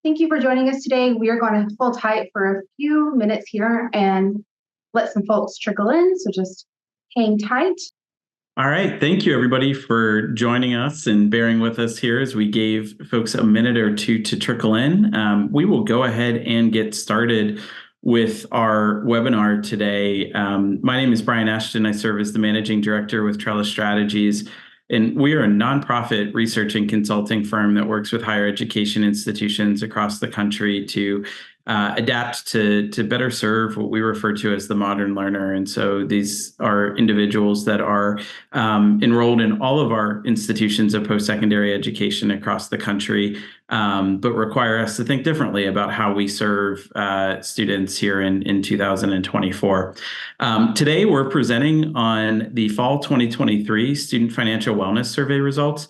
Thank you for joining us today. We are going to hold tight for a few minutes here and let some folks trickle in, so just hang tight. All right. Thank you, everybody, for joining us and bearing with us here as we gave folks a minute or two to trickle in. We will go ahead and get started with our webinar today. My name is Brian Ashton. I serve as the Managing Director with Trellis Strategies, and we are a nonprofit research and consulting firm that works with higher education institutions across the country to adapt to better serve what we refer to as the modern learner. And so these are individuals that are enrolled in all of our institutions of post-secondary education across the country, but require us to think differently about how we serve students here in 2024. Today, we're presenting on the Fall 2023 Student Financial Wellness Survey results.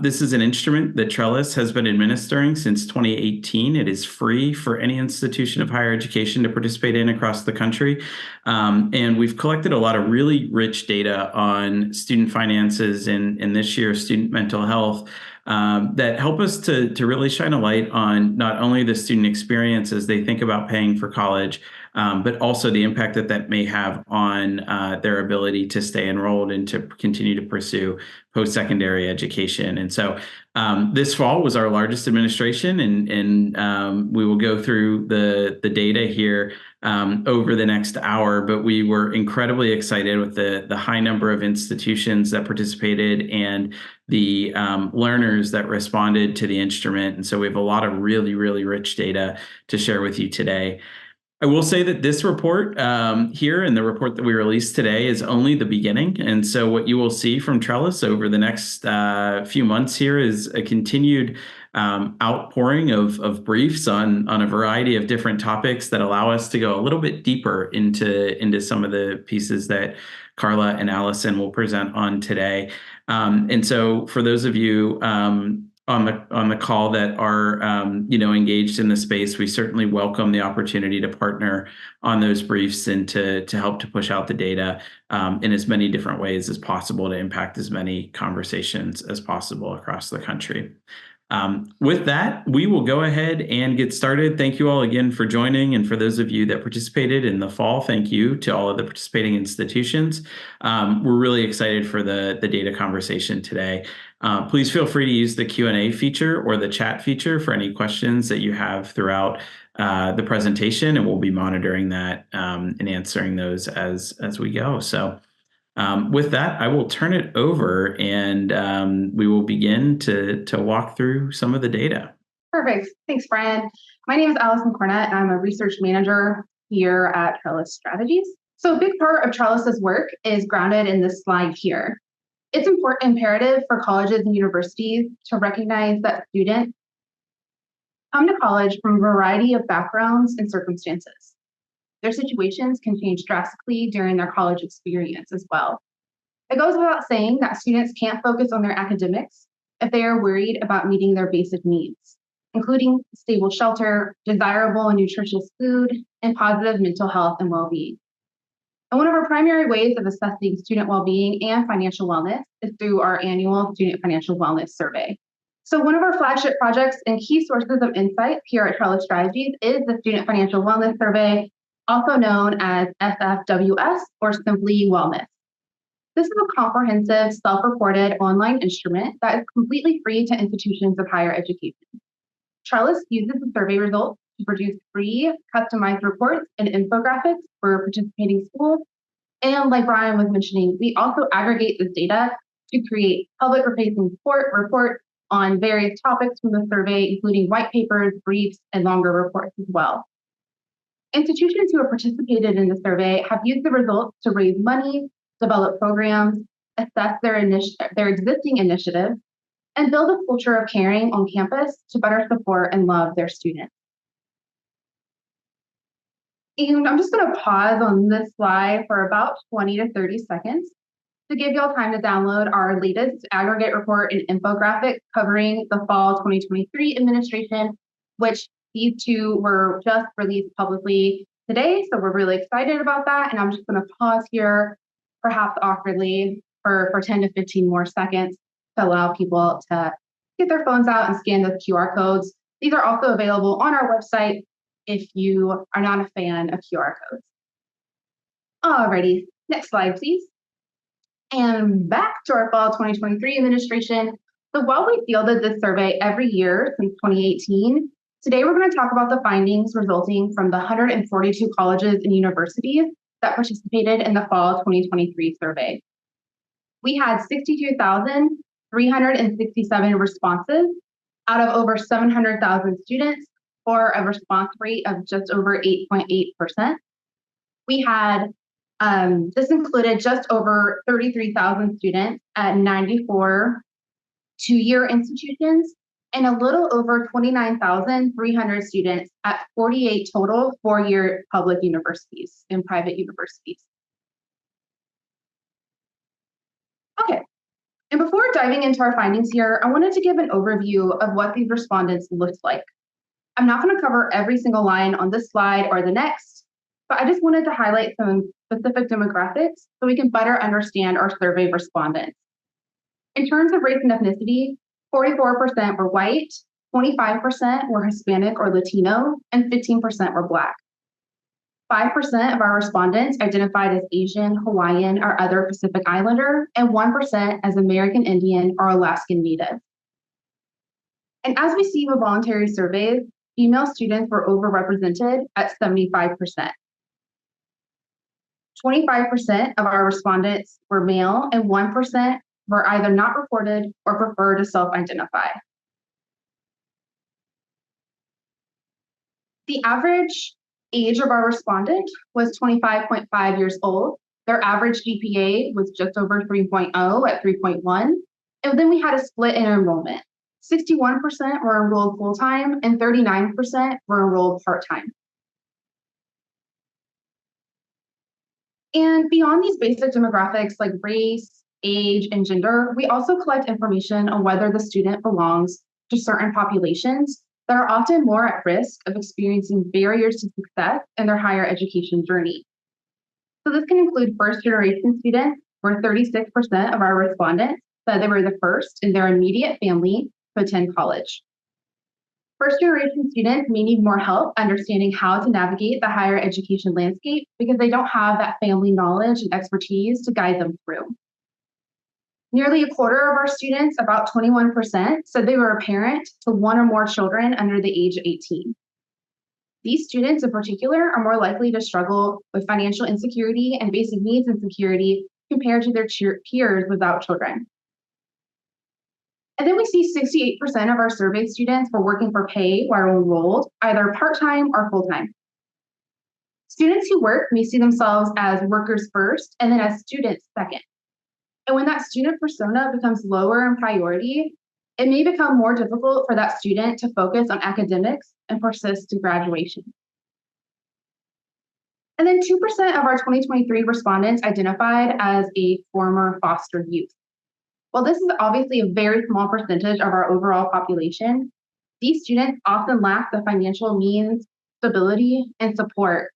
This is an instrument that Trellis has been administering since 2018. It is free for any institution of higher education to participate in across the country. And we've collected a lot of really rich data on student finances and this year's student mental health that help us to really shine a light on not only the student experience as they think about paying for college, but also the impact that that may have on their ability to stay enrolled and to continue to pursue post-secondary education. And so this fall was our largest administration, and we will go through the data here over the next hour, but we were incredibly excited with the high number of institutions that participated and the learners that responded to the instrument. And so we have a lot of really, really rich data to share with you today. I will say that this report here and the report that we released today is only the beginning. And so what you will see from Trellis over the next few months here is a continued outpouring of briefs on a variety of different topics that allow us to go a little bit deeper into some of the pieces that Carla and Allison will present on today. And so for those of you on the call that are engaged in the space, we certainly welcome the opportunity to partner on those briefs and to help to push out the data in as many different ways as possible to impact as many conversations as possible across the country. With that, we will go ahead and get started. Thank you all again for joining. And for those of you that participated in the fall, thank you to all of the participating institutions. We're really excited for the data conversation today. Please feel free to use the Q&A feature or the chat feature for any questions that you have throughout the presentation, and we'll be monitoring that and answering those as we go. So with that, I will turn it over and we will begin to walk through some of the data. Perfect. Thanks, Brian. My name is Allison Cornett, and I'm a research manager here at Trellis Strategies. So a big part of Trellis's work is grounded in this slide here. It's imperative for colleges and universities to recognize that students come to college from a variety of backgrounds and circumstances. Their situations can change drastically during their college experience as well. It goes without saying that students can't focus on their academics if they are worried about meeting their basic needs, including stable shelter, desirable and nutritious food, and positive mental health and well-being. And one of our primary ways of assessing student well-being and financial wellness is through our annual Student Financial Wellness Survey. So one of our flagship projects and key sources of insight here at Trellis Strategies is the Student Financial Wellness Survey, also known as SFWS, or simply Wellness. This is a comprehensive, self-reported online instrument that is completely free to institutions of higher education. Trellis uses the survey results to produce free, customized reports and infographics for participating schools. And like Brian was mentioning, we also aggregate this data to create public-facing reports on various topics from the survey, including white papers, briefs, and longer reports as well. Institutions who have participated in the survey have used the results to raise money, develop programs, assess their existing initiatives, and build a culture of caring on campus to better support and love their students. And I'm just going to pause on this slide for about 20 to 30 seconds to give y'all time to download our latest aggregate report and infographic covering the fall 2023 administration, which these two were just released publicly today. So we're really excited about that. And I'm just going to pause here, perhaps awkwardly, for 10 to 15 more seconds to allow people to get their phones out and scan those QR codes These are also available on our website if you are not a fan of QR codes. Alrighty, next slide, please. And back to our fall 2023 administration. So while we fielded this survey every year since 2018, today we're going to talk about the findings resulting from the 142 colleges and universities that participated in the fall 2023 survey. We had 62,367 responses out of over 700,000 students, for a response rate of just over 8.8%. We had, this included just over 33,000 students at 94 two-year institutions and a little over 29,300 students at 48 total four-year public universities and private universities. Okay, and before diving into our findings here, I wanted to give an overview of what these respondents looked like. I'm not going to cover every single line on this slide or the next, but I just wanted to highlight some specific demographics so we can better understand our survey respondents. In terms of race and ethnicity, 44% were white, 25% were Hispanic or Latino, and 15% were Black. 5% of our respondents identified as Asian, Hawaiian, or other Pacific Islander, and 1% as American Indian or Alaskan Native. And as we see with voluntary surveys, female students were overrepresented at 75%. 25% of our respondents were male, and 1% were either not reported or prefer to self-identify. The average age of our respondent was 25.5 years old. Their average GPA was just over 3.0 at 3.1. And then we had a split in enrollment. 61% were enrolled full-time and 39% were enrolled part-time. And beyond these basic demographics like race, age, and gender, we also collect information on whether the student belongs to certain populations that are often more at risk of experiencing barriers to success in their higher education journey. So this can include first-generation students, where 36% of our respondents said they were the first in their immediate family to attend college. First-generation students may need more help understanding how to navigate the higher education landscape because they don't have that family knowledge and expertise to guide them through. Nearly a quarter of our students, about 21%, said they were a parent to one or more children under the age of 18. These students in particular are more likely to struggle with financial insecurity and basic needs insecurity compared to their peers without children. And then we see 68% of our surveyed students were working for pay while enrolled, either part-time or full-time. Students who work may see themselves as workers first and then as students second. And when that student persona becomes lower in priority, it may become more difficult for that student to focus on academics and persist to graduation. And then 2% of our 2023 respondents identified as a former foster youth. While this is obviously a very small percentage of our overall population, these students often lack the financial means, stability, and support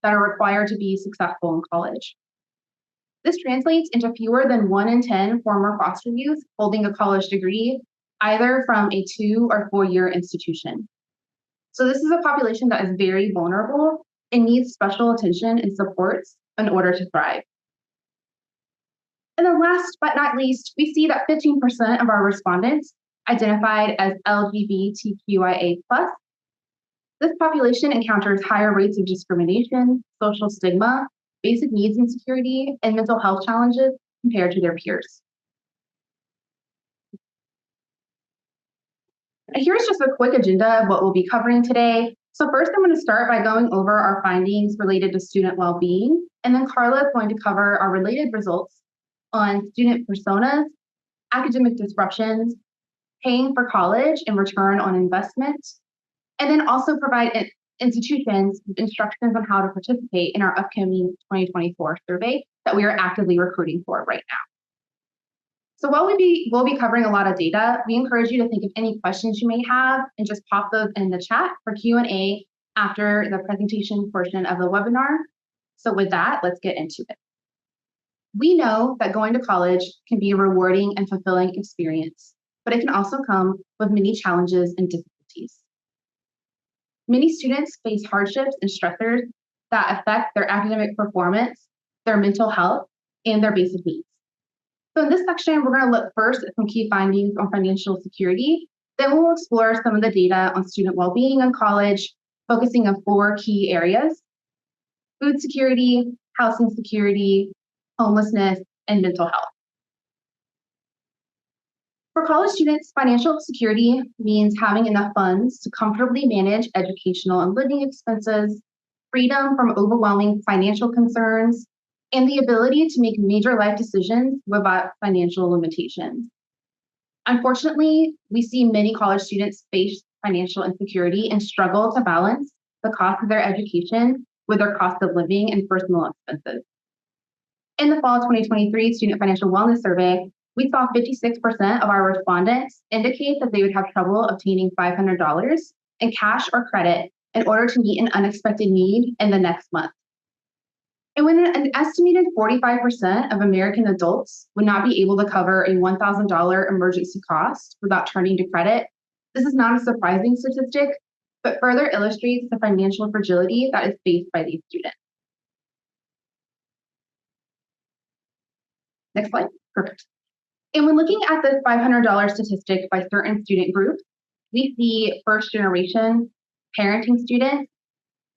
that are required to be successful in college. This translates into fewer than 1 in 10 former foster youth holding a college degree, either from a 2 or 4-year institution. So this is a population that is very vulnerable and needs special attention and supports in order to thrive. And then last but not least, we see that 15% of our respondents identified as LGBTQIA+. This population encounters higher rates of discrimination, social stigma, basic needs insecurity, and mental health challenges compared to their peers. Here's just a quick agenda of what we'll be covering today. So first, I'm going to start by going over our findings related to student well-being, and then Carla is going to cover our related results on student personas, academic disruptions, paying for college and return on investment, and then also provide institutions with instructions on how to participate in our upcoming 2024 survey that we are actively recruiting for right now. So while we'll be covering a lot of data, we encourage you to think of any questions you may have and just pop those in the chat for Q&A after the presentation portion of the webinar. So with that, let's get into it. We know that going to college can be a rewarding and fulfilling experience, but it can also come with many challenges and difficulties. many students face hardships and stressors that affect their academic performance, their mental health, and their basic needs. So in this section, we're going to look first at some key findings on financial security. Then we'll explore some of the data on student well-being in college, focusing on 4 key areas: food security, housing security, homelessness, and mental health. For college students, financial security means having enough funds to comfortably manage educational and living expenses, freedom from overwhelming financial concerns, and the ability to make major life decisions without financial limitations. Unfortunately, we see many college students face financial insecurity and struggle to balance the cost of their education with their cost of living and personal expenses. In the fall 2023 Student Financial Wellness Survey, we saw 56% of our respondents indicate that they would have trouble obtaining $500 in cash or credit in order to meet an unexpected need in the next month. And when an estimated 45% of American adults would not be able to cover a $1,000 emergency cost without turning to credit, this is not a surprising statistic, but further illustrates the financial fragility that is faced by these students. Next slide. Perfect. And when looking at this $500 statistic by certain student groups, we see first-generation parenting students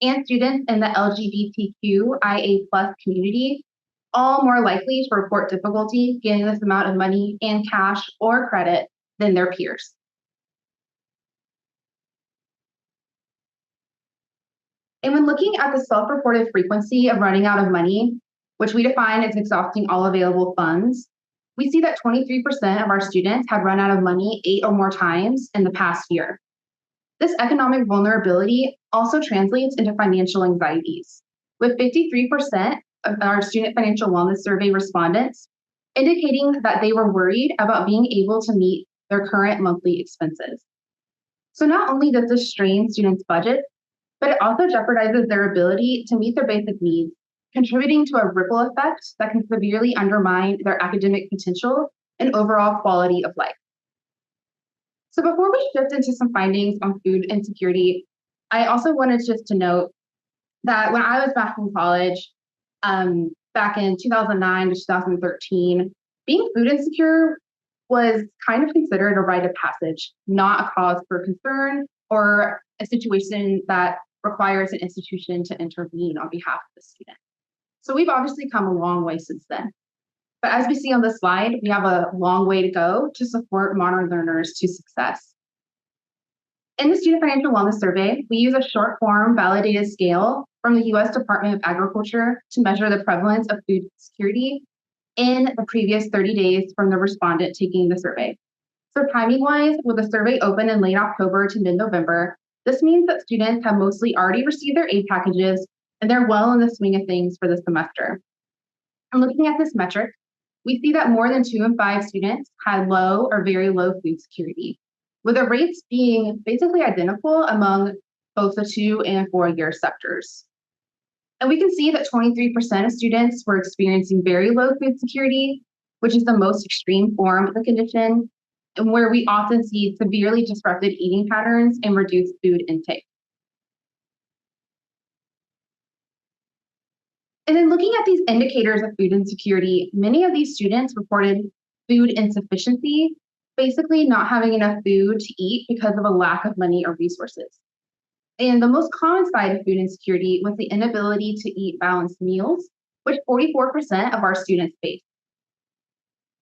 and students in the LGBTQIA+ community all more likely to report difficulty getting this amount of money in cash or credit than their peers. And when looking at the self-reported frequency of running out of money, which we define as exhausting all available funds, we see that 23% of our students had run out of money 8 or more times in the past year. This economic vulnerability also translates into financial anxieties, with 53% of our Student Financial Wellness Survey respondents indicating that they were worried about being able to meet their current monthly expenses. So not only does this strain students' budget, but it also jeopardizes their ability to meet their basic needs, contributing to a ripple effect that can severely undermine their academic potential and overall quality of life. So before we shift into some findings on food insecurity, I also wanted just to note that when I was back in college, back in 2009 to 2013, being food insecure was kind of considered a rite of passage, not a cause for concern or a situation that requires an institution to intervene on behalf of the student. So we've obviously come a long way since then. But as we see on this slide, we have a long way to go to support modern learners to success. In the Student Financial Wellness Survey, we use a short-form validated scale from the U.S. Department of Agriculture to measure the prevalence of food security in the previous 30 days from the respondent taking the survey. So timing-wise, with the survey open in late October to mid-November, this means that students have mostly already received their aid packages and they're well in the swing of things for the semester. And looking at this metric, we see that more than 2 in 5 students had low or very low food security, with the rates being basically identical among both the 2- and 4-year sectors. And we can see that 23% of students were experiencing very low food security, which is the most extreme form of the condition, and where we often see severely disrupted eating patterns and reduced food intake. And then looking at these indicators of food insecurity, many of these students reported food insufficiency, basically not having enough food to eat because of a lack of money or resources. And the most common side of food insecurity was the inability to eat balanced meals, which 44% of our students faced.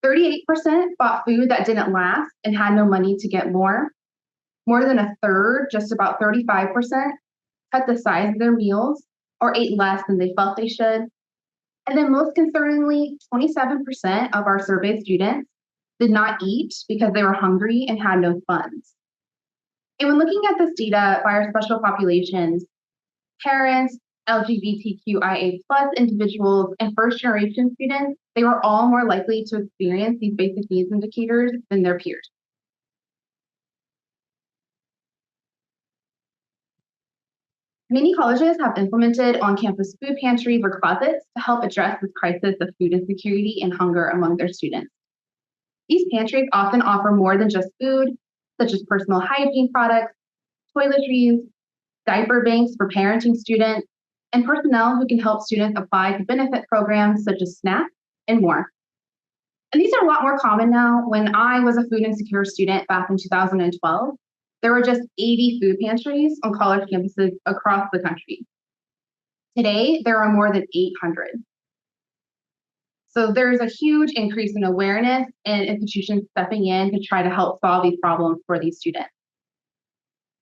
38% bought food that didn't last and had no money to get more. More than a third, just about 35%, cut the size of their meals or ate less than they felt they should. And then most concerningly, 27% of our surveyed students did not eat because they were hungry and had no funds. And when looking at this data by our special populations, parents, LGBTQIA+ individuals, and first-generation students, they were all more likely to experience these basic needs indicators than their peers. Many colleges have implemented on-campus food pantries or closets to help address this crisis of food insecurity and hunger among their students. These pantries often offer more than just food, such as personal hygiene products, toiletries, diaper banks for parenting students, and personnel who can help students apply to benefit programs such as SNAP and more. And these are a lot more common now. When I was a food insecure student back in 2012, there were just 80 food pantries on college campuses across the country. Today, there are more than 800. So there's a huge increase in awareness and institutions stepping in to try to help solve these problems for these students.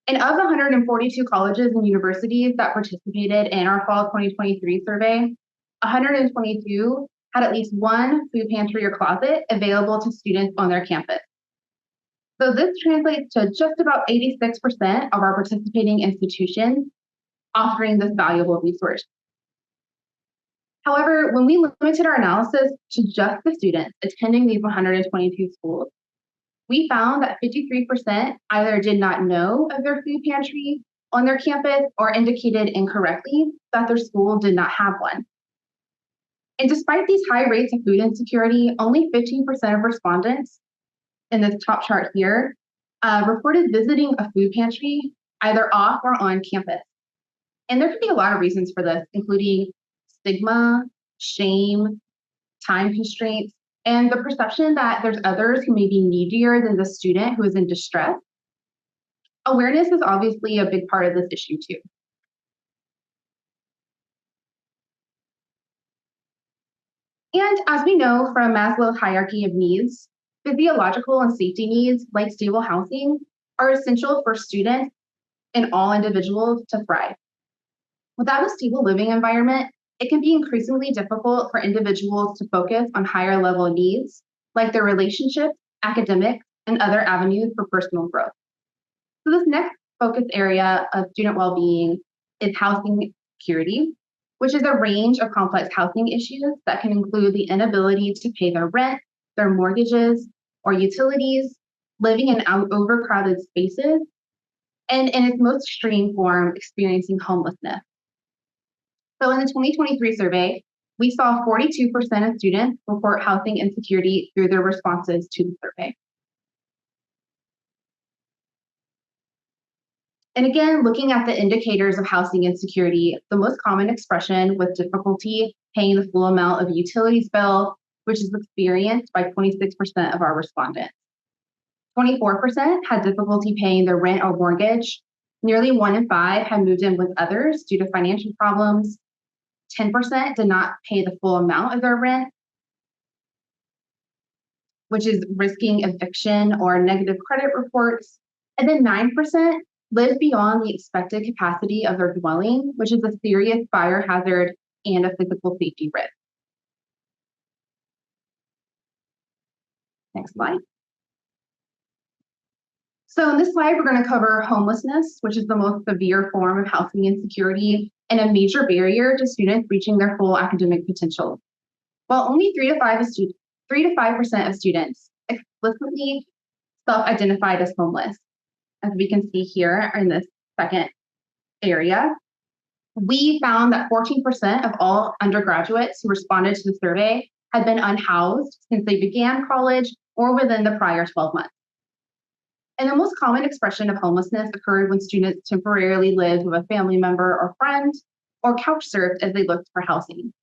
And of the 142 colleges and universities that participated in our fall 2023 survey, 122 had at least one food pantry or closet available to students on their campus. So this translates to just about 86% of our participating institutions offering this valuable resource. However, when we limited our analysis to just the students attending these 122 schools, we found that 53% either did not know of their food pantry on their campus or indicated incorrectly that their school did not have one. And despite these high rates of food insecurity, only 15% of respondents in this top chart here reported visiting a food pantry either off or on campus. And there could be a lot of reasons for this, including stigma, shame, time constraints, and the perception that there's others who may be needier than the student who is in distress. Awareness is obviously a big part of this issue too. And as we know from Maslow's hierarchy of needs, physiological and safety needs like stable housing are essential for students and all individuals to thrive. Without a stable living environment, it can be increasingly difficult for individuals to focus on higher level needs like their relationships, academics, and other avenues for personal growth. So this next focus area of student well-being is housing security, which is a range of complex housing issues that can include the inability to pay their rent, their mortgages, or utilities, living in overcrowded spaces, and in its most extreme form, experiencing homelessness. So in the 2023 survey, we saw 42% of students report housing insecurity through their responses to the survey. And again, looking at the indicators of housing insecurity, the most common expression was difficulty paying the full amount of a utilities bill, which is experienced by 26% of our respondents. 24% had difficulty paying their rent or mortgage. Nearly 1 in 5 had moved in with others due to financial problems. 10% did not pay the full amount of their rent, which is risking eviction or negative credit reports. And then 9% lived beyond the expected capacity of their dwelling, which is a serious fire hazard and a physical safety risk. Next slide. So in this slide, we're going to cover homelessness, which is the most severe form of housing insecurity and a major barrier to students reaching their full academic potential. While only 3 to 5% of students explicitly self-identified as homeless, as we can see here in this second area, we found that 14% of all undergraduates who responded to the survey had been unhoused since they began college or within the prior 12 months. And the most common expression of homelessness occurred when students temporarily lived with a family member or friend or couch surfed as they looked for housing.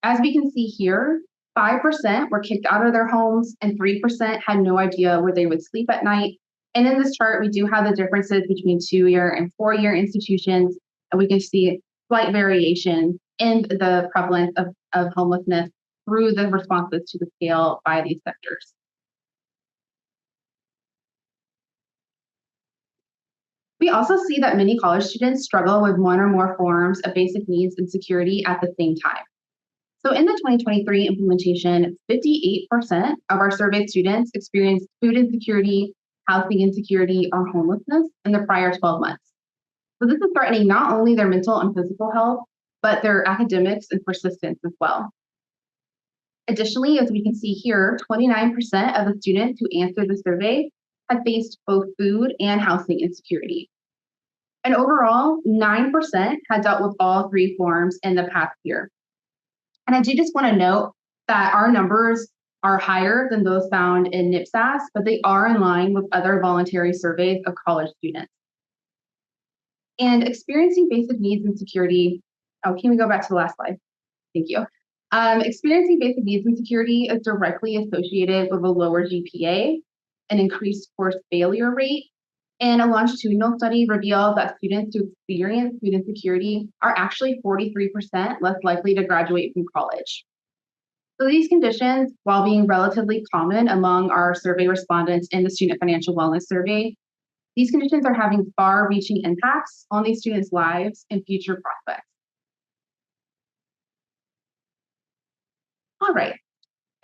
As we can see here, 5% were kicked out of their homes and 3% had no idea where they would sleep at night. And in this chart, we do have the differences between 2-year and 4-year institutions, and we can see slight variation in the prevalence of homelessness through the responses to the scale by these sectors. We also see that many college students struggle with one or more forms of basic needs and security at the same time. So in the 2023 implementation, 58% of our surveyed students experienced food insecurity, housing insecurity, or homelessness in the prior 12 months. So this is threatening not only their mental and physical health, but their academics and persistence as well. Additionally, as we can see here, 29% of the students who answered the survey had faced both food and housing insecurity. And overall, 9% had dealt with all 3 forms in the past year. And I do just want to note that our numbers are higher than those found in NIPSAS, but they are in line with other voluntary surveys of college students. And experiencing basic needs and security. Oh, can we go back to the last slide? Thank you. Experiencing basic needs and security is directly associated with a lower GPA, an increased course failure rate, and a longitudinal study revealed that students who experience food insecurity are actually 43% less likely to graduate from college. So these conditions, while being relatively common among our survey respondents in the Student Financial Wellness Survey, these conditions are having far-reaching impacts on these students' lives and future prospects. All right,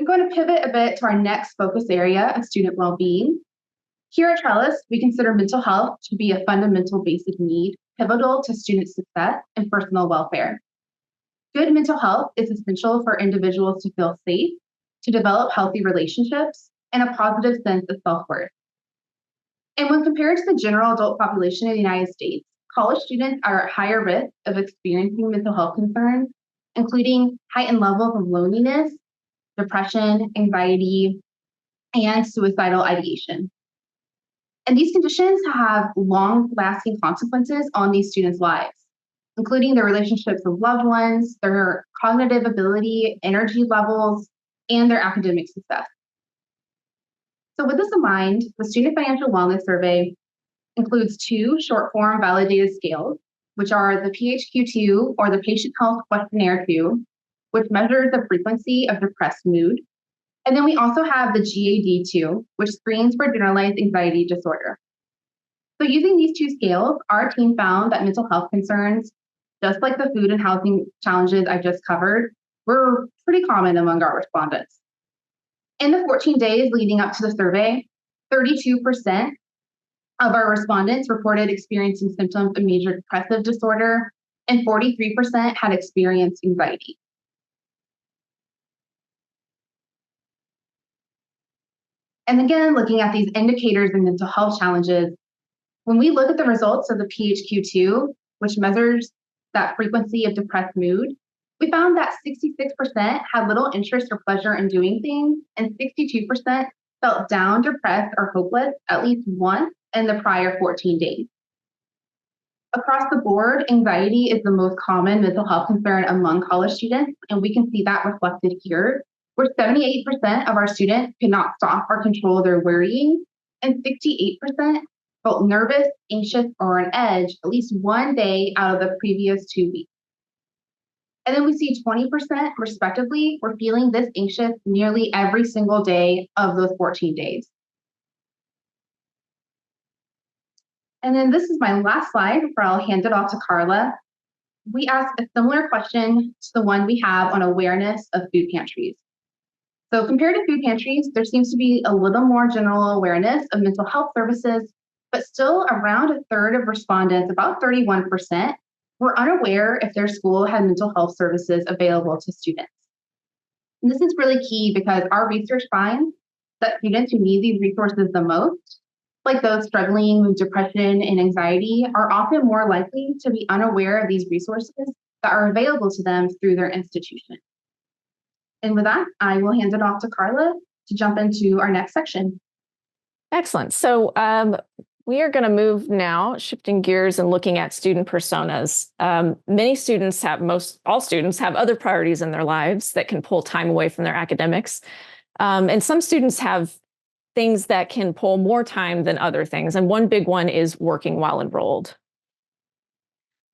I'm going to pivot a bit to our next focus area of student well-being. Here at Trellis, we consider mental health to be a fundamental basic need, pivotal to student success and personal welfare. Good mental health is essential for individuals to feel safe, to develop healthy relationships, and a positive sense of self-worth. And when compared to the general adult population of the United States, college students are at higher risk of experiencing mental health concerns, including heightened levels of loneliness, depression, anxiety, and suicidal ideation. And these conditions have long-lasting consequences on these students' lives, including their relationships with loved ones, their cognitive ability, energy levels, and their academic success. So with this in mind, the Student Financial Wellness Survey includes 2 short-form validated scales, which are the PHQ-2 or the Patient Health Questionnaire 2, which measures the frequency of depressed mood. And then we also have the GAD-2, which screens for generalized anxiety disorder. So using these 2 scales, our team found that mental health concerns, just like the food and housing challenges I just covered, were pretty common among our respondents. In the 14 days leading up to the survey, 32% of our respondents reported experiencing symptoms of major depressive disorder, and 43% had experienced anxiety. And again, looking at these indicators of mental health challenges, when we look at the results of the PHQ-2, which measures that frequency of depressed mood, we found that 66% had little interest or pleasure in doing things, and 62% felt down, depressed, or hopeless at least once in the prior 14 days. Across the board, anxiety is the most common mental health concern among college students, and we can see that reflected here, where 78% of our students could not stop or control their worrying, and 68% felt nervous, anxious, or on edge at least one day out of the previous 2 weeks. And then we see 20% respectively were feeling this anxious nearly every single day of those 14 days. And then this is my last slide where I'll hand it off to Carla. We asked a similar question to the one we have on awareness of food pantries. So compared to food pantries, there seems to be a little more general awareness of mental health services, but still around a third of respondents, about 31%, were unaware if their school had mental health services available to students. And this is really key because our research finds that students who need these resources the most, like those struggling with depression and anxiety, are often more likely to be unaware of these resources that are available to them through their institution. And with that, I will hand it off to Carla to jump into our next section. Excellent. So we are going to move now, shifting gears and looking at student personas. Many students all students have other priorities in their lives that can pull time away from their academics. And some students have things that can pull more time than other things. And one big one is working while enrolled.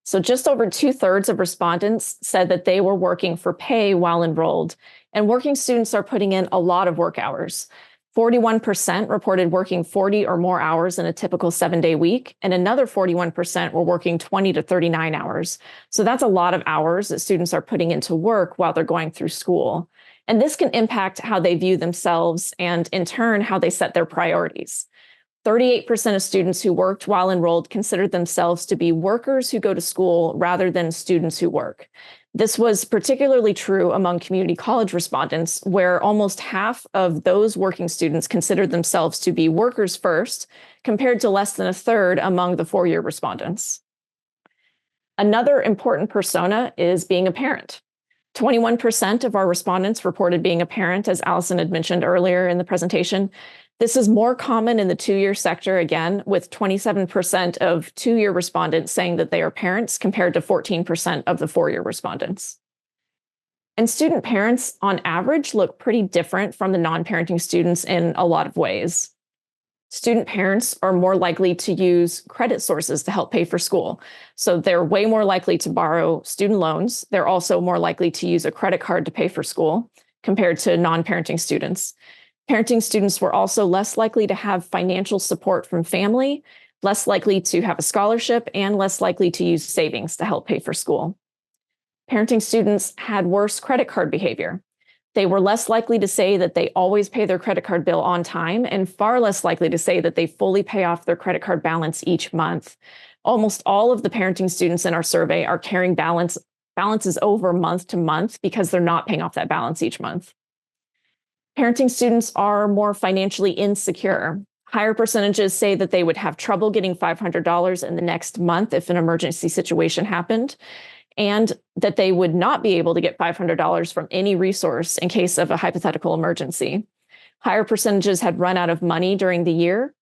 So just over 2/3 of respondents said that they were working for pay while enrolled. And working students are putting in a lot of work hours. 41% reported working 40 or more hours in a typical 7-day week, and another 41% were working 20 to 39 hours. So that's a lot of hours that students are putting into work while they're going through school. And this can impact how they view themselves and, in turn, how they set their priorities. 38% of students who worked while enrolled considered themselves to be workers who go to school rather than students who work. This was particularly true among community college respondents, where almost half of those working students considered themselves to be workers first, compared to less than a third among the four-year respondents. Another important persona is being a parent. 21% of our respondents reported being a parent, as Allison had mentioned earlier in the presentation. This is more common in the two-year sector, again, with 27% of two-year respondents saying that they are parents compared to 14% of the four-year respondents. And student parents, on average, look pretty different from the non-parenting students in a lot of ways. Student parents are more likely to use credit sources to help pay for school. So they're way more likely to borrow student loans. They're also more likely to use a credit card to pay for school compared to non-parenting students. Parenting students were also less likely to have financial support from family, less likely to have a scholarship, and less likely to use savings to help pay for school. Parenting students had worse credit card behavior. They were less likely to say that they always pay their credit card bill on time, and far less likely to say that they fully pay off their credit card balance each month. Almost all of the parenting students in our survey are carrying balances over month to month because they're not paying off that balance each month. Parenting students are more financially insecure. Higher percentages say that they would have trouble getting $500 in the next month if an emergency situation happened, and that they would not be able to get $500 from any resource in case of a hypothetical emergency. Higher percentages had run out of money during the year.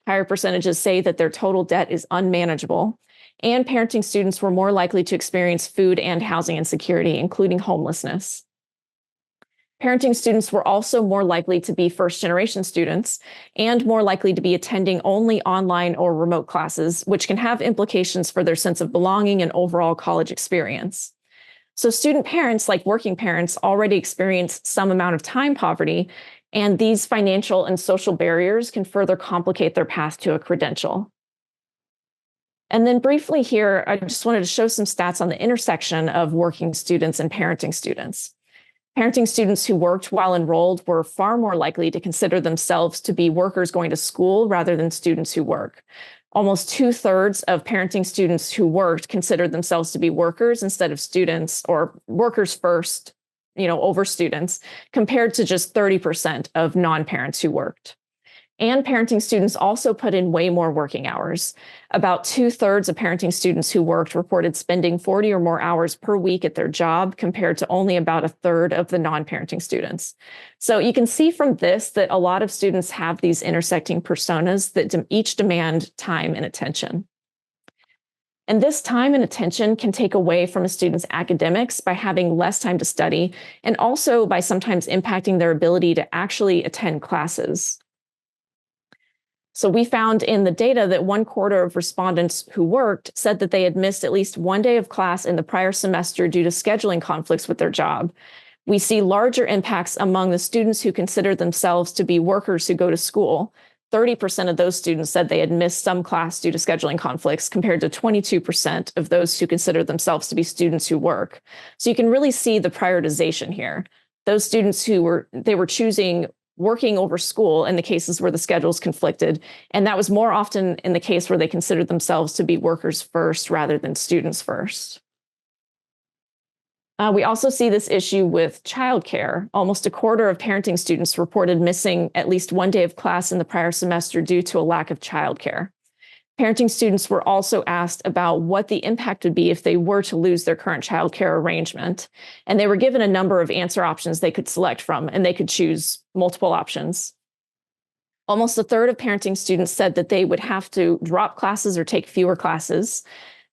Higher percentages say that their total debt is unmanageable. And parenting students were more likely to experience food and housing insecurity, including homelessness. Parenting students were also more likely to be first-generation students and more likely to be attending only online or remote classes, which can have implications for their sense of belonging and overall college experience. So student parents, like working parents, already experience some amount of time poverty, and these financial and social barriers can further complicate their path to a credential. And then briefly here, I just wanted to show some stats on the intersection of working students and parenting students. Parenting students who worked while enrolled were far more likely to consider themselves to be workers going to school rather than students who work. Almost 2/3 of parenting students who worked considered themselves to be workers instead of students, or workers first, over students, compared to just 30% of non-parents who worked. And parenting students also put in way more working hours. About 2/3 of parenting students who worked reported spending 40 or more hours per week at their job, compared to only about 1/3 of the non-parenting students. So you can see from this that a lot of students have these intersecting personas that each demand time and attention. And this time and attention can take away from a student's academics by having less time to study, and also by sometimes impacting their ability to actually attend classes. So we found in the data that 1/4 of respondents who worked said that they had missed at least one day of class in the prior semester due to scheduling conflicts with their job. We see larger impacts among the students who consider themselves to be workers who go to school. 30% of those students said they had missed some class due to scheduling conflicts, compared to 22% of those who consider themselves to be students who work. So you can really see the prioritization here. Those students who were choosing working over school in the cases where the schedules conflicted, and that was more often in the case where they considered themselves to be workers first rather than students first. We also see this issue with childcare. Almost 1/4 of parenting students reported missing at least one day of class in the prior semester due to a lack of childcare. Parenting students were also asked about what the impact would be if they were to lose their current childcare arrangement. And they were given a number of answer options they could select from, and they could choose multiple options. Almost 1/3 of parenting students said that they would have to drop classes or take fewer classes.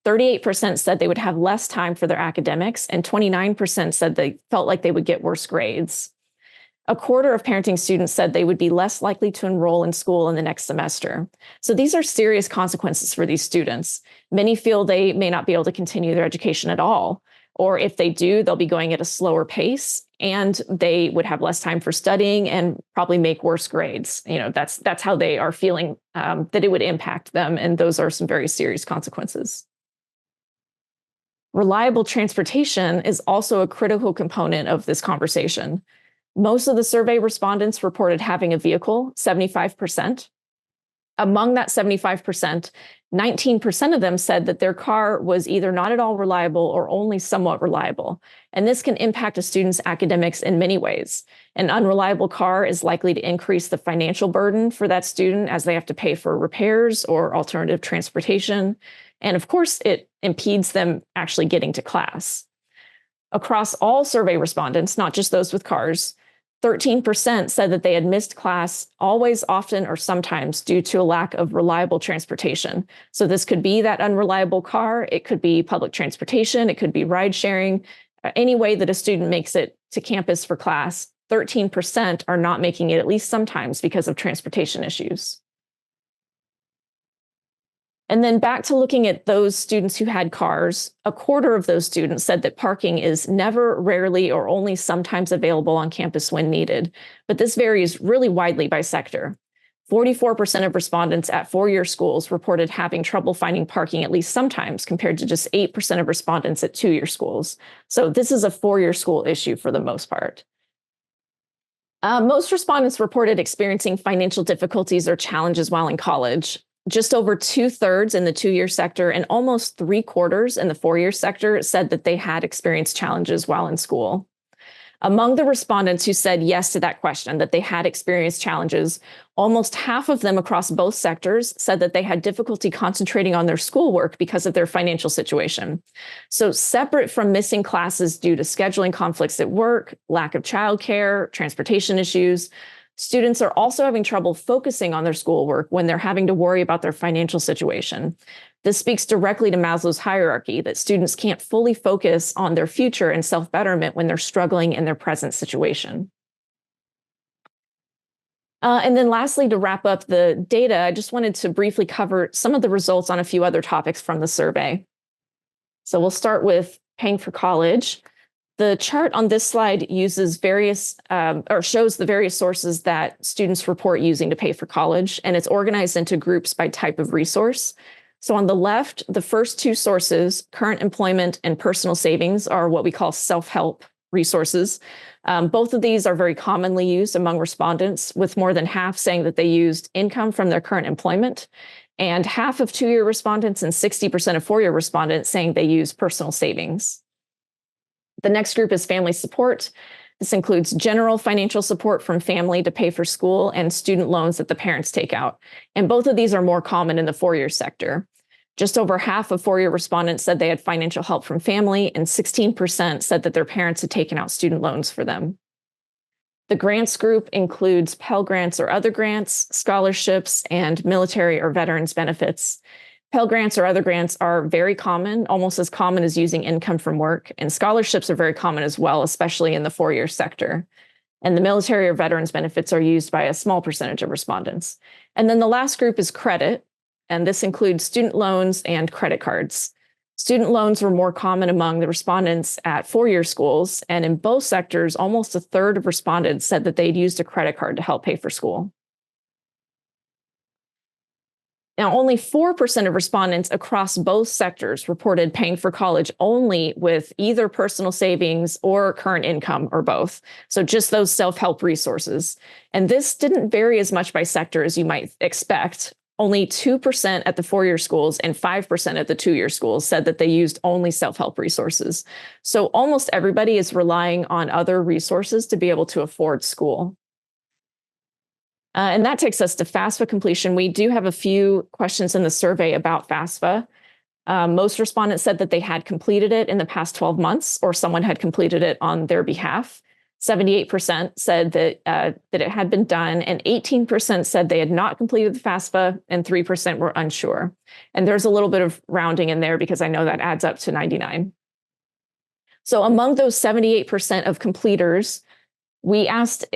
38% said they would have less time for their academics, and 29% said they felt like they would get worse grades. 1/4 of parenting students said they would be less likely to enroll in school in the next semester. So these are serious consequences for these students. Many feel they may not be able to continue their education at all, or if they do, they'll be going at a slower pace, and they would have less time for studying and probably make worse grades. That's how they are feeling that it would impact them, and those are some very serious consequences. Reliable transportation is also a critical component of this conversation. Most of the survey respondents reported having a vehicle, 75%. Among that 75%, 19% of them said that their car was either not at all reliable or only somewhat reliable. And this can impact a student's academics in many ways. An unreliable car is likely to increase the financial burden for that student, as they have to pay for repairs or alternative transportation. And of course, it impedes them actually getting to class. Across all survey respondents, not just those with cars, 13% said that they had missed class always, often, or sometimes due to a lack of reliable transportation. So this could be that unreliable car, it could be public transportation, it could be ride sharing, any way that a student makes it to campus for class. 13% are not making it at least sometimes because of transportation issues. And then back to looking at those students who had cars, a quarter of those students said that parking is never, rarely, or only sometimes available on campus when needed. But this varies really widely by sector. 44% of respondents at four-year schools reported having trouble finding parking at least sometimes, compared to just 8% of respondents at two-year schools. So this is a four-year school issue for the most part. Most respondents reported experiencing financial difficulties or challenges while in college. Just over 2/3 in the two-year sector and almost 3/4 in the four-year sector said that they had experienced challenges while in school. Among the respondents who said yes to that question, that they had experienced challenges, almost half of them across both sectors said that they had difficulty concentrating on their schoolwork because of their financial situation. So separate from missing classes due to scheduling conflicts at work, lack of childcare, transportation issues, students are also having trouble focusing on their schoolwork when they're having to worry about their financial situation. This speaks directly to Maslow's hierarchy, that students can't fully focus on their future and self-betterment when they're struggling in their present situation. And then lastly, to wrap up the data, I just wanted to briefly cover some of the results on a few other topics from the survey. So we'll start with paying for college. The chart on this slide uses various, or shows the various sources that students report using to pay for college, and it's organized into groups by type of resource. So on the left, the first two sources, current employment and personal savings, are what we call self-help resources. Both of these are very commonly used among respondents, with more than half saying that they used income from their current employment, and half of two-year respondents and 60% of four-year respondents saying they use personal savings. The next group is family support. This includes general financial support from family to pay for school and student loans that the parents take out. And both of these are more common in the four-year sector. Just over half of four-year respondents said they had financial help from family, and 16% said that their parents had taken out student loans for them. The grants group includes Pell Grants or other grants, scholarships, and military or veterans benefits. Pell Grants or other grants are very common, almost as common as using income from work, and scholarships are very common as well, especially in the four-year sector. And the military or veterans benefits are used by a small percentage of respondents. And then the last group is credit, and this includes student loans and credit cards. Student loans were more common among the respondents at four-year schools, and in both sectors, almost 1/3 of respondents said that they'd used a credit card to help pay for school. Now, only 4% of respondents across both sectors reported paying for college only with either personal savings or current income, or both. So just those self-help resources. And this didn't vary as much by sector as you might expect. Only 2% at the four-year schools and 5% at the two-year schools said that they used only self-help resources. So almost everybody is relying on other resources to be able to afford school. And that takes us to FAFSA completion. We do have a few questions in the survey about FAFSA. Most respondents said that they had completed it in the past 12 months, or someone had completed it on their behalf. 78% said that it had been done, and 18% said they had not completed the FAFSA, and 3% were unsure. And there's a little bit of rounding in there because I know that adds up to 99. So among those 78% of completers, we asked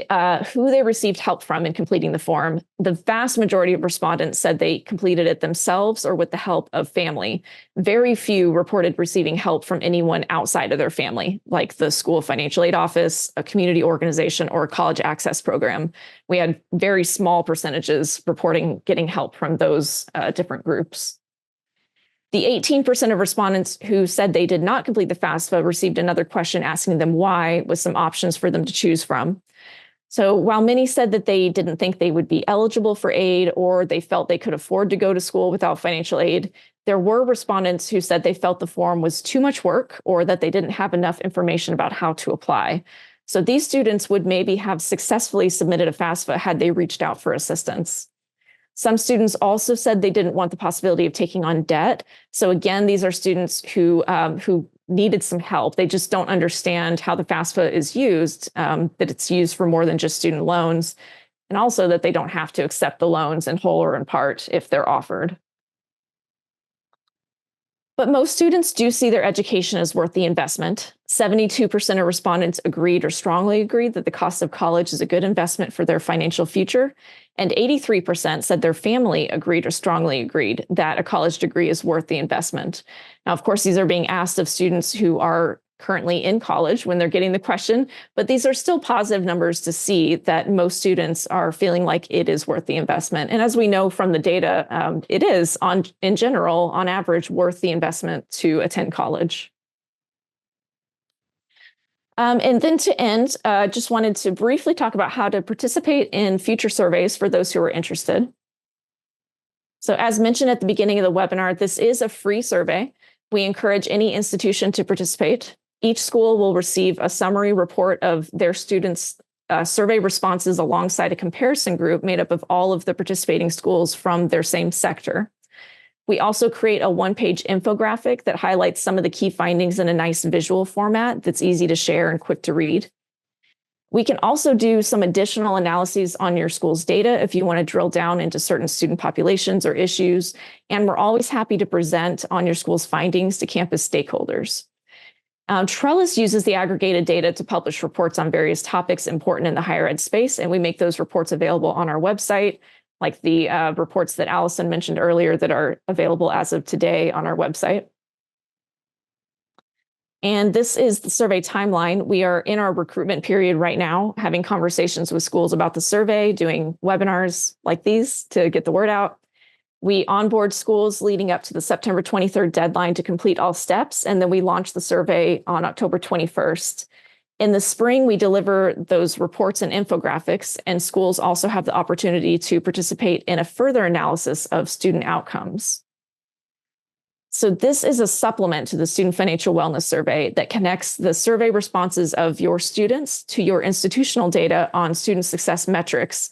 who they received help from in completing the form. The vast majority of respondents said they completed it themselves or with the help of family. Very few reported receiving help from anyone outside of their family, like the school financial aid office, a community organization, or a college access program. We had very small percentages reporting getting help from those different groups. The 18% of respondents who said they did not complete the FAFSA received another question asking them why, with some options for them to choose from. So while many said that they didn't think they would be eligible for aid, or they felt they could afford to go to school without financial aid, there were respondents who said they felt the form was too much work, or that they didn't have enough information about how to apply. So these students would maybe have successfully submitted a FAFSA had they reached out for assistance. Some students also said they didn't want the possibility of taking on debt. So again, these are students who needed some help. They just don't understand how the FAFSA is used, that it's used for more than just student loans, and also that they don't have to accept the loans in whole or in part if they're offered. But most students do see their education as worth the investment. 72% of respondents agreed or strongly agreed that the cost of college is a good investment for their financial future. And 83% said their family agreed or strongly agreed that a college degree is worth the investment. Now, of course, these are being asked of students who are currently in college when they're getting the question, but these are still positive numbers to see that most students are feeling like it is worth the investment. And as we know from the data, it is, in general, on average, worth the investment to attend college. And then to end, just wanted to briefly talk about how to participate in future surveys for those who are interested. So as mentioned at the beginning of the webinar, this is a free survey. We encourage any institution to participate. Each school will receive a summary report of their students' survey responses alongside a comparison group made up of all of the participating schools from their same sector. We also create a one-page infographic that highlights some of the key findings in a nice visual format that's easy to share and quick to read. We can also do some additional analyses on your school's data if you want to drill down into certain student populations or issues, and we're always happy to present on your school's findings to campus stakeholders. Trellis uses the aggregated data to publish reports on various topics important in the higher ed space, and we make those reports available on our website, like the reports that Allison mentioned earlier that are available as of today on our website. And this is the survey timeline. We are in our recruitment period right now, having conversations with schools about the survey, doing webinars like these to get the word out. We onboard schools leading up to the September 23rd deadline to complete all steps, and then we launch the survey on October 21st. In the spring, we deliver those reports and infographics, and schools also have the opportunity to participate in a further analysis of student outcomes. So this is a supplement to the Student Financial Wellness Survey that connects the survey responses of your students to your institutional data on student success metrics.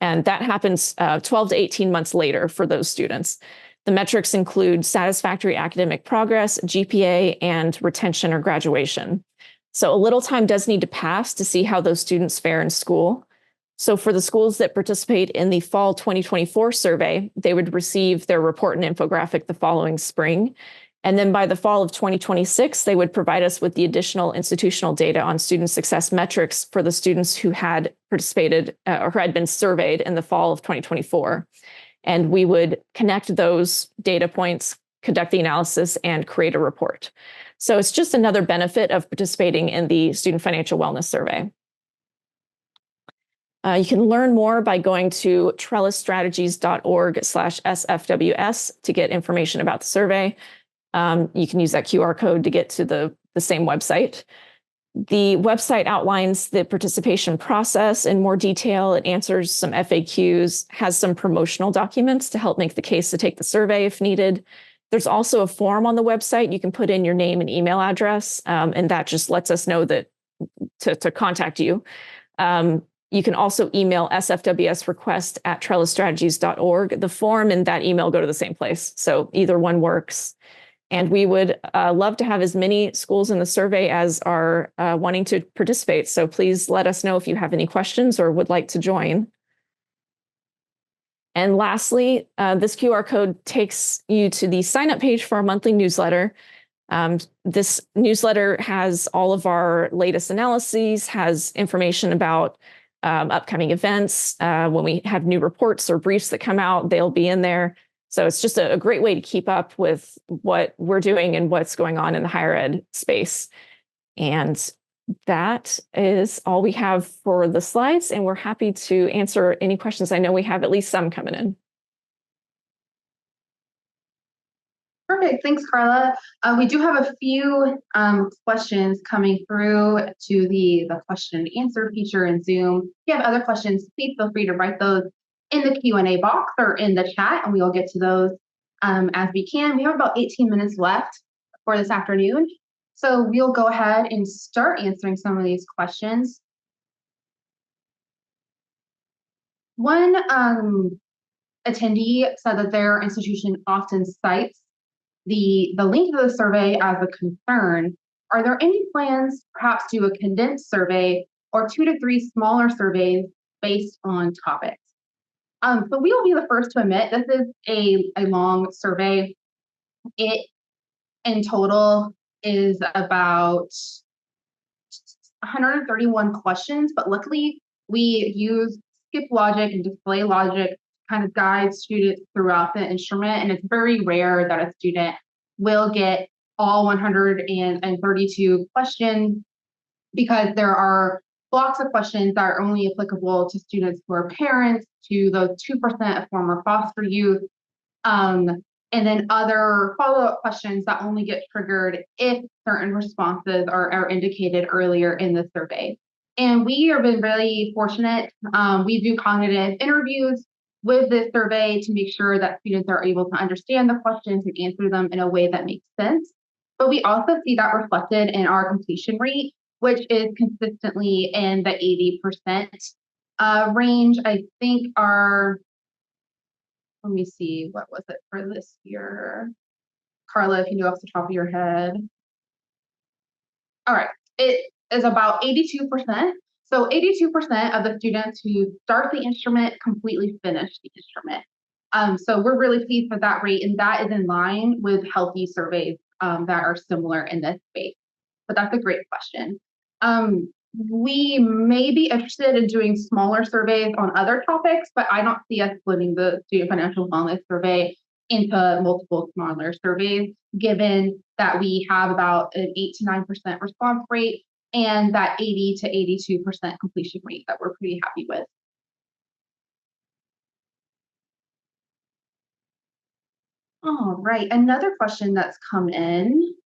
And that happens 12 to 18 months later for those students. The metrics include satisfactory academic progress, GPA, and retention or graduation. So a little time does need to pass to see how those students fare in school. So for the schools that participate in the fall 2024 survey, they would receive their report and infographic the following spring. And then by the fall of 2026, they would provide us with the additional institutional data on student success metrics for the students who had participated or who had been surveyed in the fall of 2024. And we would connect those data points, conduct the analysis, and create a report. So it's just another benefit of participating in the Student Financial Wellness Survey. You can learn more by going to trellisstrategies.org/SFWS to get information about the survey. You can use that QR code to get to the same website. The website outlines the participation process in more detail. It answers some FAQs, has some promotional documents to help make the case to take the survey if needed. There's also a form on the website. You can put in your name and email address, and that just lets us know that to contact you. You can also email sfwsrequest@trellisstrategies.org. The form and that email go to the same place, so either one works. And we would love to have as many schools in the survey as are wanting to participate. So please let us know if you have any questions or would like to join. And lastly, this QR code takes you to the sign-up page for our monthly newsletter. This newsletter has all of our latest analyses, has information about upcoming events. When we have new reports or briefs that come out, they'll be in there. So it's just a great way to keep up with what we're doing and what's going on in the higher ed space. And that is all we have for the slides, and we're happy to answer any questions. I know we have at least some coming in. Perfect. Thanks, Carla. We do have a few questions coming through to the question and answer feature in Zoom. If you have other questions, please feel free to write those in the Q&A box or in the chat, and we will get to those as we can. We have about 18 minutes left for this afternoon, so we'll go ahead and start answering some of these questions. One attendee said that their institution often cites the length of the survey as a concern. Are there any plans to perhaps do a condensed survey or 2 to 3 smaller surveys based on topics? So we will be the first to admit this is a long survey. It in total is about 131 questions, but luckily we use skip logic and display logic to kind of guide students throughout the instrument. And it's very rare that a student will get all 132 questions because there are blocks of questions that are only applicable to students who are parents, to those 2% of former foster youth, and then other follow-up questions that only get triggered if certain responses are indicated earlier in the survey. And we have been really fortunate. We do cognitive interviews with this survey to make sure that students are able to understand the questions and answer them in a way that makes sense. But we also see that reflected in our completion rate, which is consistently in the 80% range. I think let me see, what was it for this year? Carla, if you know off the top of your head. All right, it is about 82%. So 82% of the students who start the instrument completely finish the instrument. So we're really pleased with that rate, and that is in line with healthy surveys that are similar in this space. But that's a great question. We may be interested in doing smaller surveys on other topics, but I don't see us splitting the student financial wellness survey into multiple smaller surveys, given that we have about an 8 to 9% response rate and that 80 to 82% completion rate that we're pretty happy with. All right, another question that's come in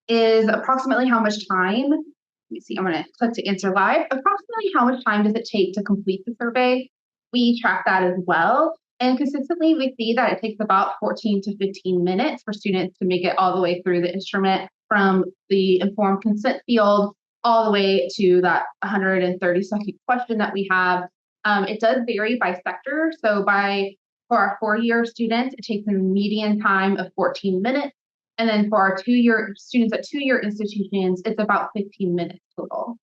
is approximately how much time, let me see, I'm gonna click to answer live. Approximately how much time does it take to complete the survey? We track that as well. And consistently we see that it takes about 14 to 15 minutes for students to make it all the way through the instrument, from the informed consent field all the way to that 130-second question that we have. It does vary by sector. So for our 4-year students, it takes a median time of 14 minutes. And then for our 2-year students at 2-year institutions, it's about 15 minutes total.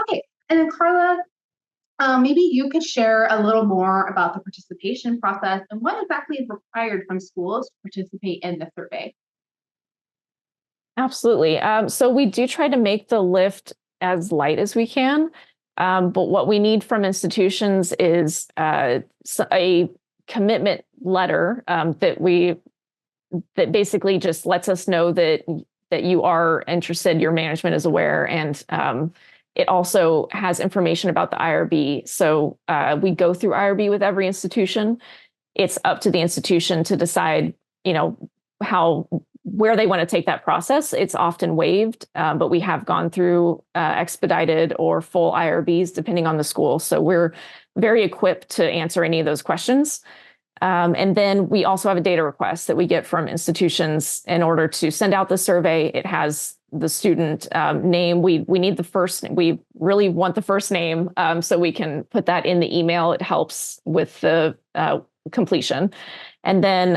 Okay, and then Carla, maybe you could share a little more about the participation process and what exactly is required from schools to participate in the survey. Absolutely. So we do try to make the lift as light as we can, but what we need from institutions is a commitment letter that basically just lets us know that you are interested, your management is aware, and it also has information about the IRB. So we go through IRB with every institution. It's up to the institution to decide, where they want to take that process. It's often waived, but we have gone through expedited or full IRBs depending on the school. So we're very equipped to answer any of those questions. And then we also have a data request that we get from institutions in order to send out the survey. It has the student name. We need we really want the first name, so we can put that in the email. It helps with the completion. And then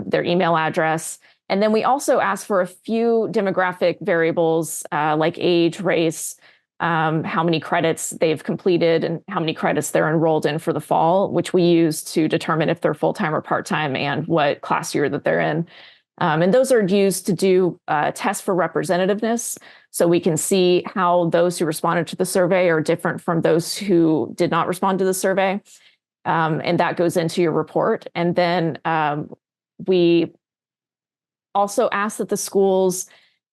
their email address. And then we also ask for a few demographic variables like age, race, how many credits they've completed, and how many credits they're enrolled in for the fall, which we use to determine if they're full-time or part-time and what class year that they're in. And those are used to do tests for representativeness, so we can see how those who responded to the survey are different from those who did not respond to the survey. And that goes into your report. And then we also ask that the schools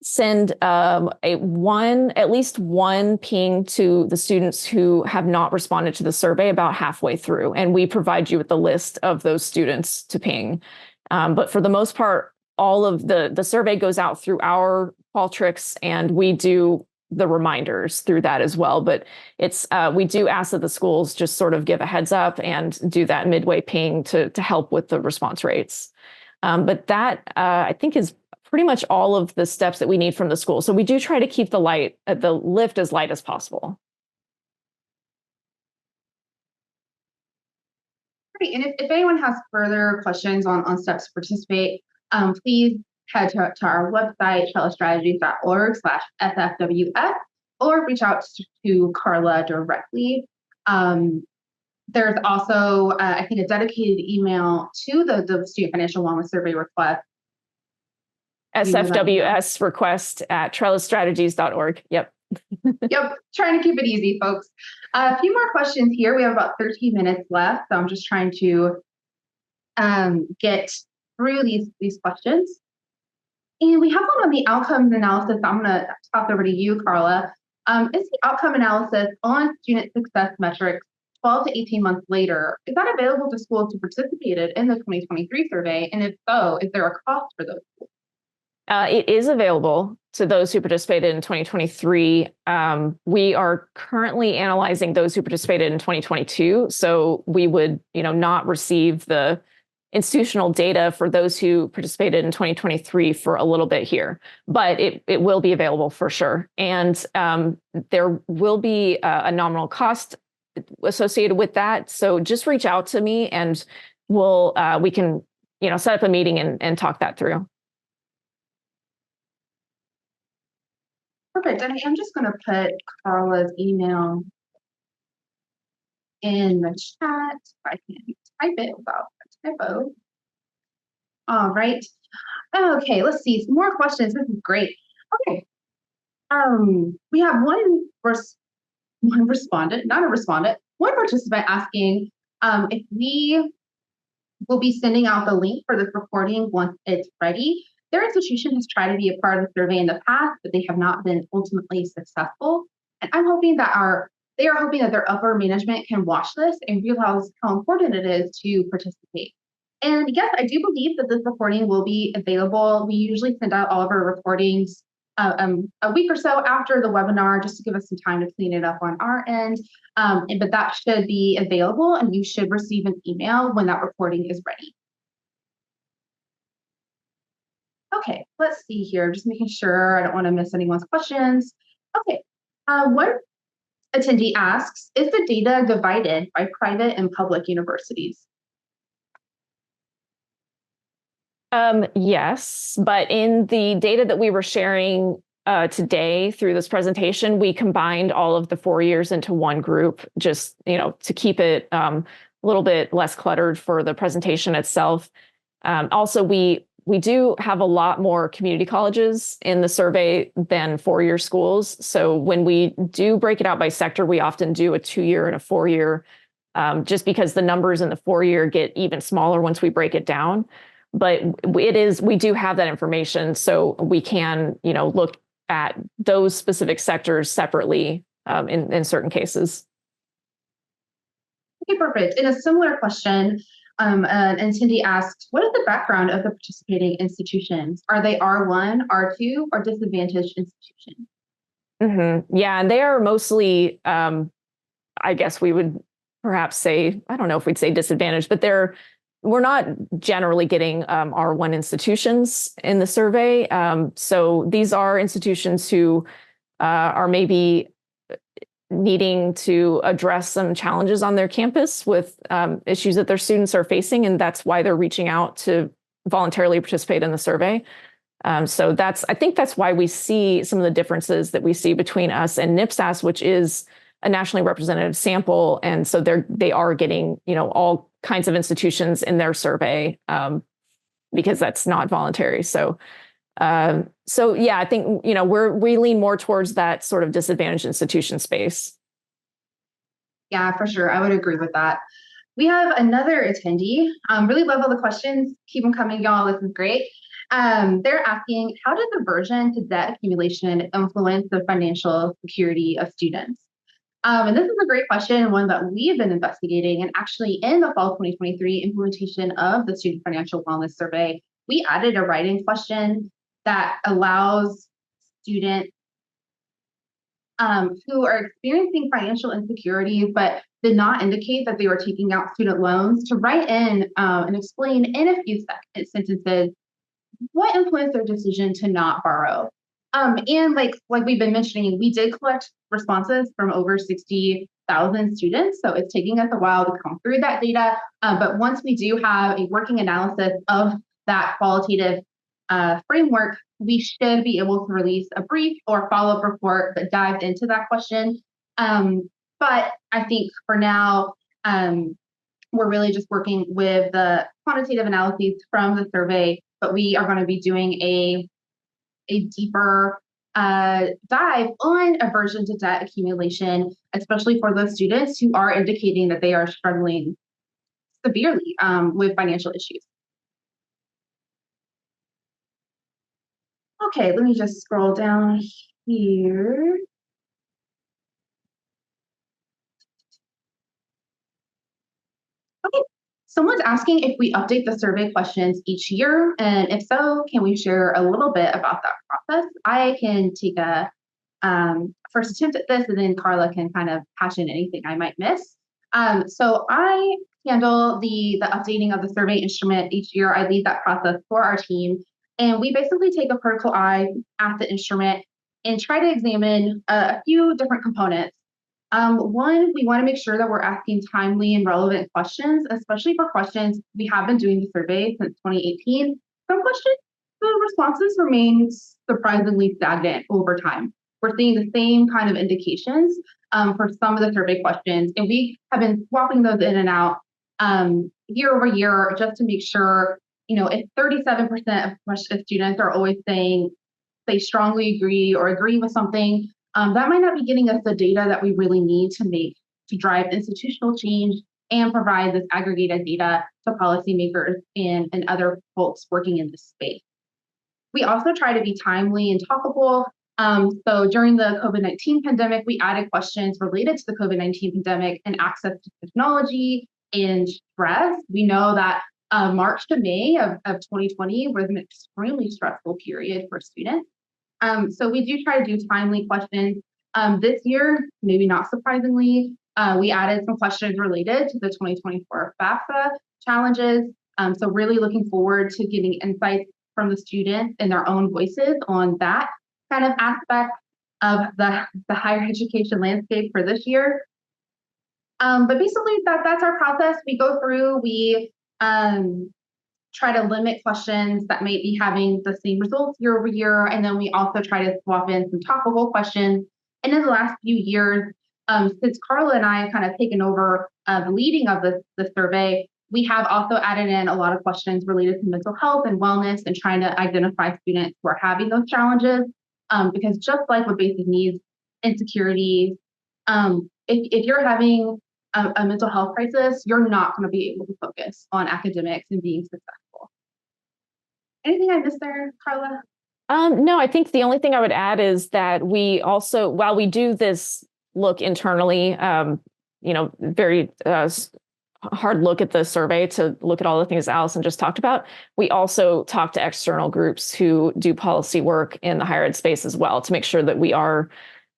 send at least one ping to the students who have not responded to the survey about halfway through, and we provide you with the list of those students to ping. But for the most part, all of the survey goes out through our Qualtrics, and we do the reminders through that as well. But we do ask that the schools just sort of give a heads up and do that midway ping to help with the response rates. But that I think is pretty much all of the steps that we need from the school. So we do try to keep the lift as light as possible. Great. And if anyone has further questions on steps to participate, please head to our website, trellisstrategies.org/SFWS, or reach out to Carla directly. There's also, I think, a dedicated email to the Student Financial Wellness Survey request. SFWS request at trellisstrategies.org. Yep. Yep. Trying to keep it easy, folks. A few more questions here. We have about 13 minutes left, so I'm just trying to get through these questions. And we have one on the outcomes analysis. I'm going to toss over to you, Carla. Is the outcome analysis on student success metrics 12 to 18 months later, is that available to schools who participated in the 2023 survey? And if so, is there a cost for those schools? It is available to those who participated in 2023. We are currently analyzing those who participated in 2022. So we would, not receive the institutional data for those who participated in 2023 for a little bit here, but it will be available for sure. And there will be a nominal cost associated with that. So just reach out to me and we can, set up a meeting and talk that through. Perfect. And I'm just going to put Carla's email in the chat. I can type it without a typo. All right. Okay, let's see. Some more questions. This is great. Okay. We have one participant asking if we will be sending out the link for this recording once it's ready. Their institution has tried to be a part of the survey in the past, but they have not been ultimately successful. And I'm hoping that they are hoping that their upper management can watch this and realize how important it is to participate. And yes, I do believe that this recording will be available. We usually send out all of our recordings a week or so after the webinar, just to give us some time to clean it up on our end. But that should be available, and you should receive an email when that recording is ready. Okay, let's see here. Just making sure I don't want to miss anyone's questions. Okay, one attendee asks, is the data divided by private and public universities? Yes, but in the data that we were sharing today through this presentation, we combined all of the 4 years into one group, just to keep it a little bit less cluttered for the presentation itself. Also, we do have a lot more community colleges in the survey than four-year schools. So when we do break it out by sector, we often do a 2-year and a 4-year, just because the numbers in the 4-year get even smaller once we break it down. But we do have that information, so we can, look at those specific sectors separately in certain cases. Okay, perfect. In a similar question, an attendee asks, what is the background of the participating institutions? Are they R1, R2, or disadvantaged institutions? Mm-hmm. Yeah, and they are mostly, I guess we would perhaps say, I don't know if we'd say disadvantaged, but we're not generally getting R1 institutions in the survey. So these are institutions who are maybe needing to address some challenges on their campus with issues that their students are facing, and that's why they're reaching out to voluntarily participate in the survey. So I think that's why we see some of the differences that we see between us and NIPSAS, which is a nationally representative sample, and so they are getting all kinds of institutions in their survey because that's not voluntary. So yeah, I think we lean more towards that sort of disadvantaged institution space. Yeah, for sure, I would agree with that. We have another attendee. Really love all the questions. Keep them coming, y'all. This is great. They're asking, how does aversion to debt accumulation influence the financial security of students? And this is a great question, and one that we've been investigating. And actually, in the fall 2023 implementation of the Student Financial Wellness Survey, we added a writing question that allows students who are experiencing financial insecurities but did not indicate that they were taking out student loans to write in and explain in a few sentences what influenced their decision to not borrow. And like we've been mentioning, we did collect responses from over 60 1,000 students, so it's taking us a while to come through that data. But once we do have a working analysis of that qualitative framework, we should be able to release a brief or follow-up report that dives into that question. But I think for now, we're really just working with the quantitative analyses from the survey, but we are going to be doing a deeper dive on aversion to debt accumulation, especially for those students who are indicating that they are struggling severely with financial issues. Okay, let me just scroll down here. Okay, someone's asking if we update the survey questions each year, and if so, can we share a little bit about that process? I can take a first attempt at this, and then Carla can kind of patch in anything I might miss. So I handle the updating of the survey instrument each year. I lead that process for our team, and we basically take a critical eye at the instrument and try to examine a few different components. One, we want to make sure that we're asking timely and relevant questions, especially for questions we have been doing the survey since 2018. Some questions, the responses remain surprisingly stagnant over time. We're seeing the same kind of indications for some of the survey questions, and we have been swapping those in and out year over year just to make sure, if 37% of students are always saying they strongly agree or agree with something, that might not be getting us the data that we really need to drive institutional change and provide this aggregated data to policymakers and other folks working in this space. We also try to be timely and topical. So during the COVID-19 pandemic, we added questions related to the COVID-19 pandemic and access to technology and stress. We know that March to May of 2020 was an extremely stressful period for students. So we do try to do timely questions. This year, maybe not surprisingly, we added some questions related to the 2024 FAFSA challenges. So really looking forward to getting insights from the students in their own voices on that kind of aspect of the higher education landscape for this year. But basically that's our process. We go through, we try to limit questions that may be having the same results year over year. And then we also try to swap in some topical questions. And in the last few years, since Carla and I have kind of taken over the leading of the survey, we have also added in a lot of questions related to mental health and wellness and trying to identify students who are having those challenges. Because just like with basic needs, insecurity, if you're having a mental health crisis, you're not going to be able to focus on academics and being successful. Anything I missed there, Carla? No, I think the only thing I would add is that we also, while we do this look internally, very hard look at the survey to look at all the things Allison just talked about, we also talk to external groups who do policy work in the higher ed space as well to make sure that we are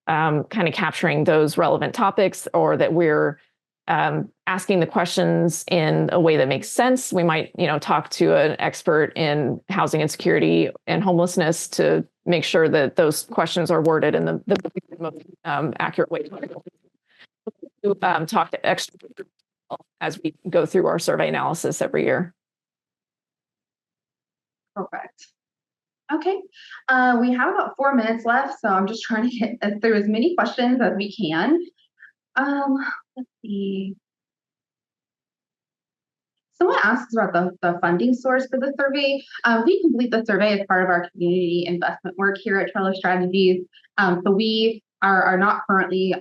kind of capturing those relevant topics, or that we're asking the questions in a way that makes sense. We might, talk to an expert in housing insecurity and homelessness to make sure that those questions are worded in the most accurate way. Talk to experts as we go through our survey analysis every year. Perfect. Okay, we have about 4 minutes left, so I'm just trying to get through as many questions as we can. Let's see. Someone asks about the funding source for the survey. We complete the survey as part of our community investment work here at Trellis Strategies. So we are not currently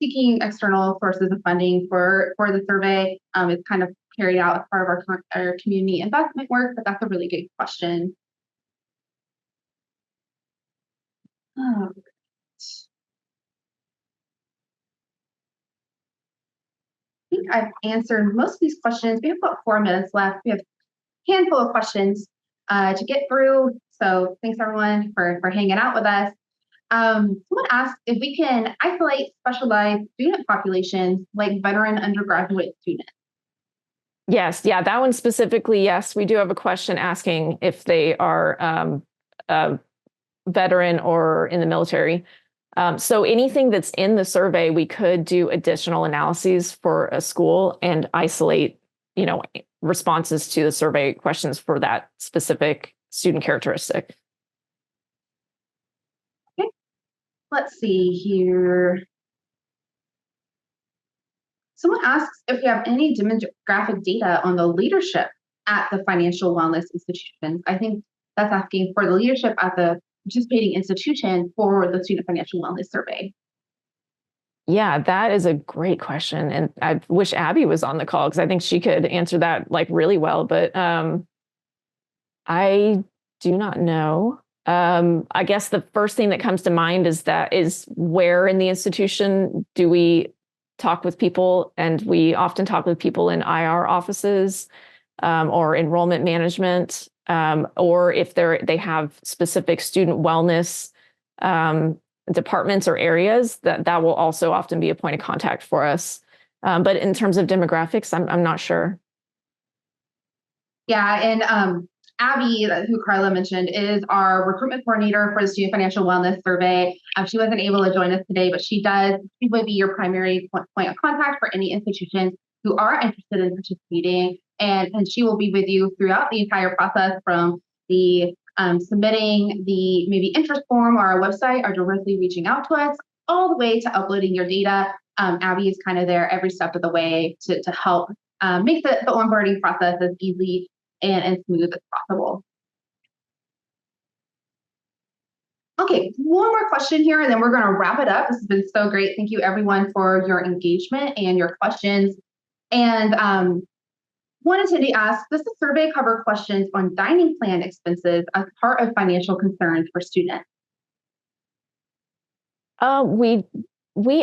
seeking external sources of funding for the survey. It's kind of carried out as part of our community investment work, but that's a really good question. Oh. I think I've answered most of these questions. We have about 4 minutes left. We have a handful of questions to get through. So thanks everyone for hanging out with us. Someone asked if we can isolate specialized student populations like veteran undergraduate students. Yes, yeah, that one specifically, yes. We do have a question asking if they are a veteran or in the military. So anything that's in the survey, we could do additional analyses for a school and isolate, responses to the survey questions for that specific student characteristic. Okay, let's see here. Someone asks if we have any demographic data on the leadership at the financial wellness institutions. I think that's asking for the leadership at the participating institution for the student financial wellness survey. Yeah, that is a great question. And I wish Abby was on the call because I think she could answer that like really well. But I do not know. I guess the first thing that comes to mind is where in the institution do we talk with people? And we often talk with people in IR offices or enrollment management, or if they have specific student wellness departments or areas, that will also often be a point of contact for us. But in terms of demographics, I'm not sure. Yeah, and Abby, who Carla mentioned, is our recruitment coordinator for the Student Financial Wellness Survey. She wasn't able to join us today, but she would be your primary point of contact for any institutions who are interested in participating. And she will be with you throughout the entire process, from the submitting the maybe interest form or our website, or directly reaching out to us, all the way to uploading your data. Abby is kind of there every step of the way to help make the onboarding process as easy and smooth as possible. Okay, one more question here, and then we're going to wrap it up. This has been so great. Thank you, everyone, for your engagement and your questions. And wanted to ask, does the survey cover questions on dining plan expenses as part of financial concerns for students? We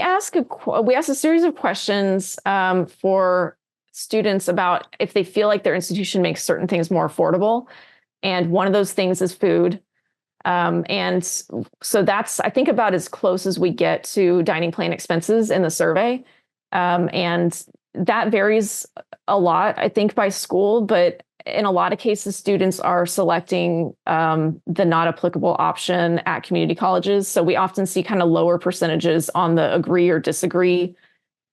ask a series of questions for students about if they feel like their institution makes certain things more affordable, and one of those things is food. And so that's, I think, about as close as we get to dining plan expenses in the survey. And that varies a lot, I think, by school, but in a lot of cases, students are selecting the not applicable option at community colleges. So we often see kind of lower percentages on the agree or disagree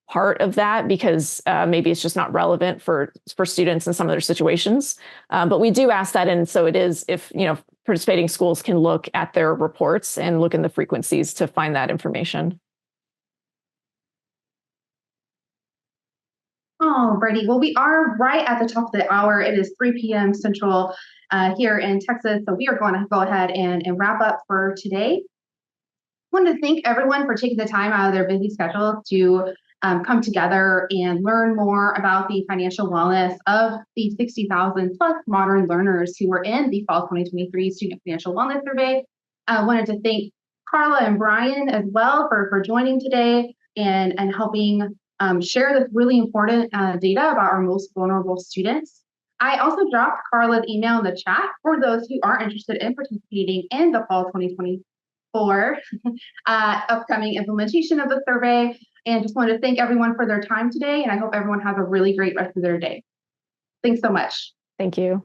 part of that, because maybe it's just not relevant for students in some of their situations. But we do ask that. And so it is, if, participating schools can look at their reports and look in the frequencies to find that information. Alrighty, well, we are right at the top of the hour. It is 3 p.m. Central here in Texas. So we are going to go ahead and wrap up for today. I wanted to thank everyone for taking the time out of their busy schedule to come together and learn more about the financial wellness of the 60,000 plus modern learners who were in the Fall 2023 Student Financial Wellness Survey. I wanted to thank Carla and Brian as well for joining today and helping share this really important data about our most vulnerable students. I also dropped Carla's email in the chat for those who are interested in participating in the Fall 2024 upcoming implementation of the survey. And just wanted to thank everyone for their time today. And I hope everyone has a really great rest of their day. Thanks so much. Thank you.